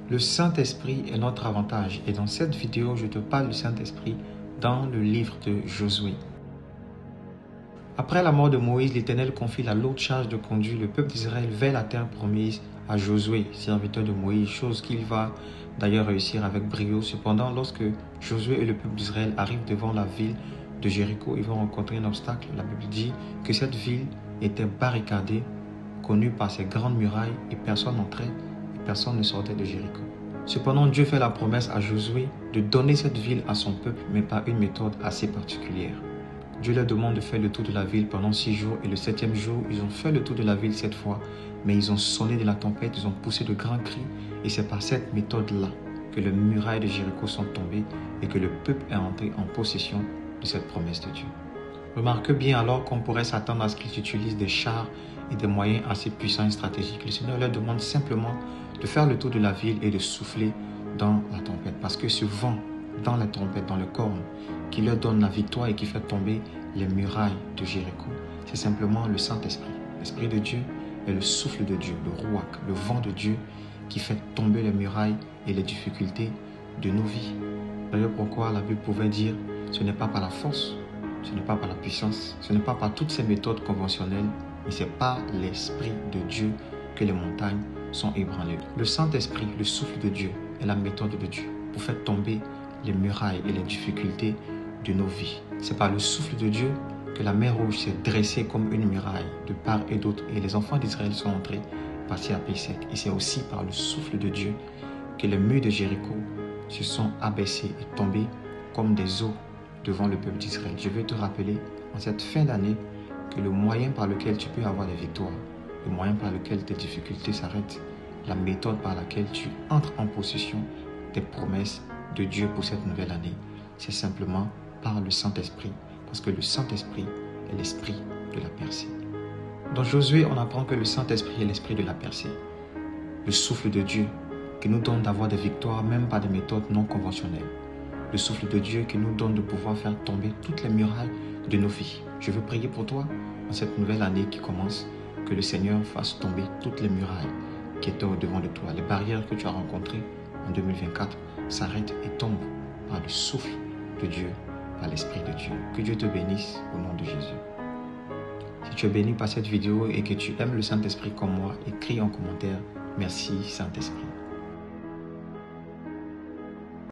Le Saint-Esprit est notre avantage et dans cette vidéo, je te parle du Saint-Esprit dans le livre de Josué. Après la mort de Moïse, l'Éternel confie la lourde charge de conduire le peuple d'Israël vers la terre promise à Josué, serviteur de Moïse, chose qu'il va d'ailleurs réussir avec brio. Cependant, lorsque Josué et le peuple d'Israël arrivent devant la ville de Jéricho, ils vont rencontrer un obstacle. La Bible dit que cette ville était barricadée, connue par ses grandes murailles, et personne n'entrait et personne ne sortait de Jéricho. Cependant, Dieu fait la promesse à Josué de donner cette ville à son peuple, mais par une méthode assez particulière. Dieu leur demande de faire le tour de la ville pendant 6 jours et le 7e jour, ils ont fait le tour de la ville 7 fois, mais ils ont sonné de la tempête, ils ont poussé de grands cris et c'est par cette méthode-là que les murailles de Jéricho sont tombées et que le peuple est entré en possession de cette promesse de Dieu. Remarque bien alors qu'on pourrait s'attendre à ce qu'ils utilisent des chars et des moyens assez puissants et stratégiques. Le Seigneur leur demande simplement de faire le tour de la ville et de souffler dans la tempête. Parce que ce vent dans la tempête, dans le corne, qui leur donne la victoire et qui fait tomber les murailles de Jéricho, c'est simplement le Saint-Esprit. L'Esprit de Dieu est le souffle de Dieu, le rouak, le vent de Dieu qui fait tomber les murailles et les difficultés de nos vies. D'ailleurs, pourquoi la Bible pouvait dire ce n'est pas par la force, ce n'est pas par la puissance, ce n'est pas par toutes ces méthodes conventionnelles, mais c'est par l'Esprit de Dieu que les montagnes sont ébranlées. Le Saint-Esprit, le souffle de Dieu, est la méthode de Dieu pour faire tomber les murailles et les difficultés de nos vies. C'est par le souffle de Dieu que la mer Rouge s'est dressée comme une muraille de part et d'autre et les enfants d'Israël sont entrés passés à pays sec. Et c'est aussi par le souffle de Dieu que les murs de Jéricho se sont abaissés et tombés comme des eaux devant le peuple d'Israël. Je veux te rappeler en cette fin d'année que le moyen par lequel tu peux avoir des victoires, le moyen par lequel tes difficultés s'arrêtent, la méthode par laquelle tu entres en possession des promesses de Dieu pour cette nouvelle année, c'est simplement par le Saint-Esprit, parce que le Saint-Esprit est l'esprit de la percée. Dans Josué, on apprend que le Saint-Esprit est l'esprit de la percée, le souffle de Dieu qui nous donne d'avoir des victoires même par des méthodes non conventionnelles, le souffle de Dieu qui nous donne de pouvoir faire tomber toutes les murailles de nos vies. Je veux prier pour toi en cette nouvelle année qui commence, que le Seigneur fasse tomber toutes les murailles qui étaient au-devant de toi, les barrières que tu as rencontrées en 2024 s'arrêtent et tombent par le souffle de Dieu, par l'Esprit de Dieu. Que Dieu te bénisse au nom de Jésus. Si tu es béni par cette vidéo et que tu aimes le Saint-Esprit comme moi, écris en commentaire « Merci Saint-Esprit ».